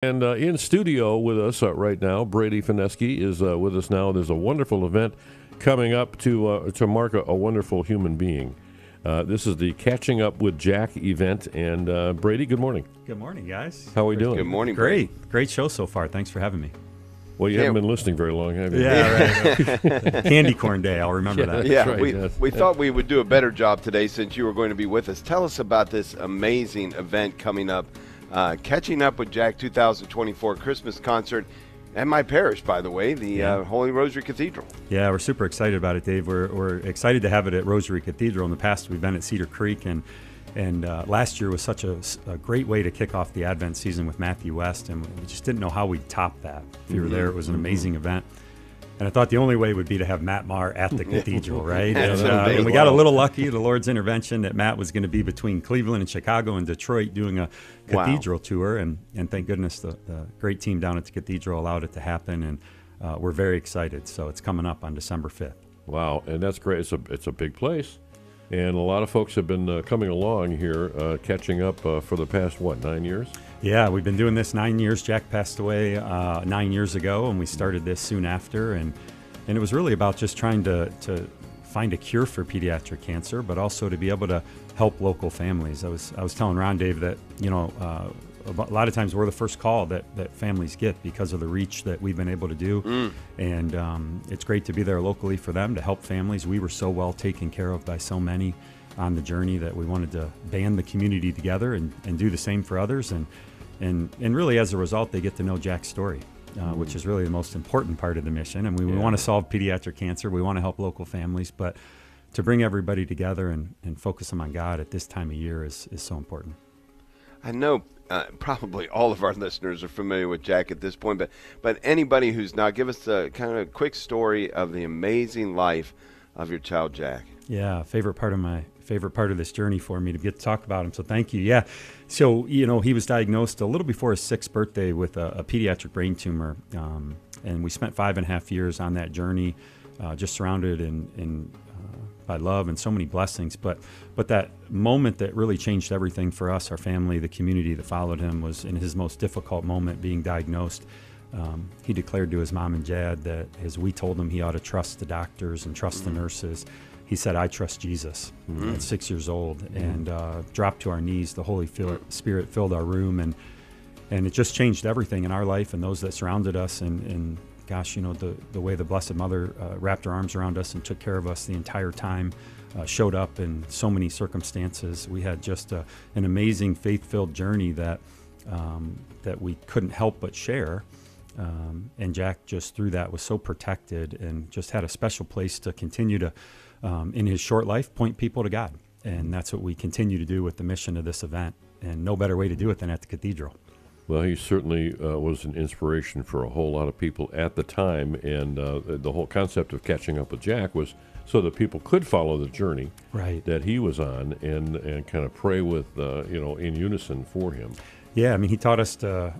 And in studio with us right now, Brady Fineske is with us now. There's a wonderful event coming up to mark a wonderful human being. This is the Catching Up with Jack event. And Brady, good morning. Good morning, guys. How are we doing? Good morning, Great. Brady. Great show so far. Thanks for having me. Well, you haven't been listening very long, have you? Yeah, right. Candy corn day. I'll remember that. Yeah, right, we thought we would do a better job today since you were going to be with us. Tell us about this amazing event coming up, Catching Up with Jack 2024 Christmas concert at my parish, by the way, the Holy Rosary Cathedral. Yeah, we're super excited about it, Dave. We're excited to have it at Rosary Cathedral. In the past, we've been at Cedar Creek, and last year was such a great way to kick off the Advent season with Matthew West, and we just didn't know how we'd top that. If you were there, it was an amazing event. And I thought the only way would be to have Matt Maher at the cathedral, right? And we got a little lucky, the Lord's intervention, that Matt was going to be between Cleveland and Chicago and Detroit doing a cathedral tour. And thank goodness the great team down at the cathedral allowed it to happen. And we're very excited. So it's coming up on December 5th. Wow, and that's great. It's a big place. And a lot of folks have been coming along here, catching up for the past, 9 years? Yeah, we've been doing this 9 years. Jack passed away 9 years ago, and we started this soon after. And it was really about just trying to find a cure for pediatric cancer, but also to be able to help local families. I was telling Ron, Dave, that a lot of times we're the first call that families get because of the reach that we've been able to do. And it's great to be there locally for them to help families. We were so well taken care of by so many on the journey that we wanted to band the community together and do the same for others. And really, as a result, they get to know Jack's story, which is really the most important part of the mission. And we want to solve pediatric cancer. We want to help local families, but to bring everybody together and focus them on God at this time of year is so important. I know probably all of our listeners are familiar with Jack at this point, but anybody who's not, give us a kind of a quick story of the amazing life of your child, Jack. Yeah, favorite part of this journey for me to get to talk about him. So thank you. Yeah, so he was diagnosed a little before his 6th birthday with a pediatric brain tumor, and we spent 5.5 years on that journey, just surrounded in by love and so many blessings. But that moment that really changed everything for us, our family, the community that followed him, was in his most difficult moment, being diagnosed. He declared to his mom and dad that as we told him he ought to trust the doctors and trust the nurses, he said, "I trust Jesus." At 6 years old, and dropped to our knees. The Holy Spirit filled our room, and it just changed everything in our life and those that surrounded us. And gosh, the way the Blessed Mother wrapped her arms around us and took care of us the entire time, showed up in so many circumstances. We had just an amazing faith-filled journey that we couldn't help but share. And Jack, just through that, was so protected and just had a special place to continue to, in his short life, point people to God. And that's what we continue to do with the mission of this event. And no better way to do it than at the cathedral. Well, he certainly was an inspiration for a whole lot of people at the time, and the whole concept of Catching Up with Jack was so that people could follow the journey that he was on and kind of pray with, in unison for him. Yeah, I mean, he taught us to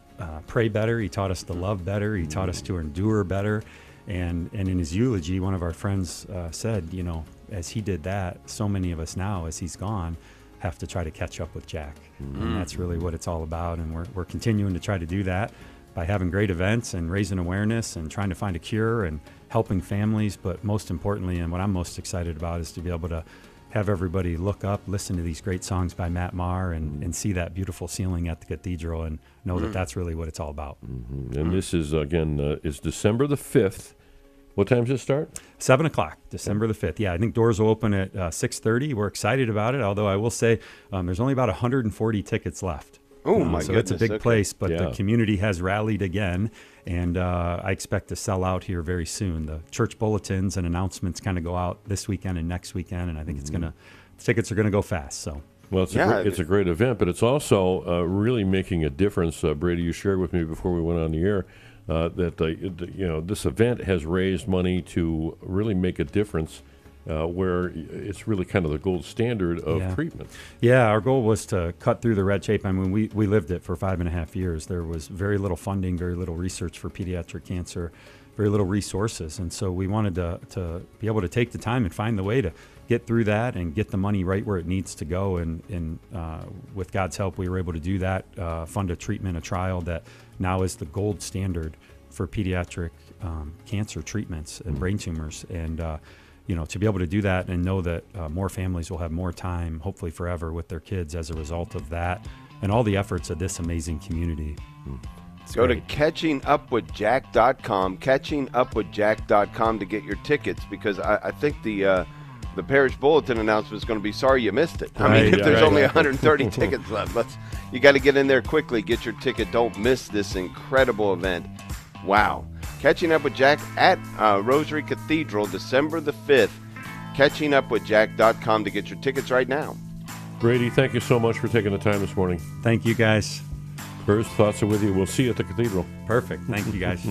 pray better. He taught us to love better. He taught us to endure better. And in his eulogy, one of our friends said, as he did that, so many of us now, as he's gone, have to try to catch up with Jack. And that's really what it's all about. And we're continuing to try to do that by having great events and raising awareness and trying to find a cure and helping families. But most importantly, and what I'm most excited about, is to be able to have everybody look up, listen to these great songs by Matt Maher, and see that beautiful ceiling at the cathedral and know that that's really what it's all about. And this is, again, is December the 5th. What time does it start? 7 o'clock, December the 5th. Yeah, I think doors will open at 6:30. We're excited about it, although I will say there's only about 140 tickets left. Oh, my so goodness. it's a big place, but Yeah. the community has rallied again, and I expect to sell out here very soon. The church bulletins and announcements kind of go out this weekend and next weekend, and I think tickets are going to go fast. So. Well, it's a great event, but it's also really making a difference. Brady, you shared with me before we went on the air that this event has raised money to really make a difference, where it's really kind of the gold standard of treatment. Yeah, our goal was to cut through the red tape. I mean, we lived it for 5.5 years. There was very little funding, very little research for pediatric cancer, very little resources, and so we wanted to be able to take the time and find the way to get through that and get the money right where it needs to go. And with God's help, we were able to do that, fund a trial that now is the gold standard for pediatric cancer treatments and brain tumors. And, to be able to do that and know that more families will have more time, hopefully forever, with their kids as a result of that and all the efforts of this amazing community. Go to catchingupwithjack.com, catchingupwithjack.com to get your tickets, because I think the parish bulletin announcement is going to be sorry you missed it. I mean, if there's only 130 tickets left, you got to get in there quickly, get your ticket. Don't miss this incredible event. Wow. Catching Up with Jack at Rosary Cathedral, December the 5th. Catchingupwithjack.com to get your tickets right now. Brady, thank you so much for taking the time this morning. Thank you, guys. First thoughts are with you. We'll see you at the cathedral. Perfect. Thank you, guys.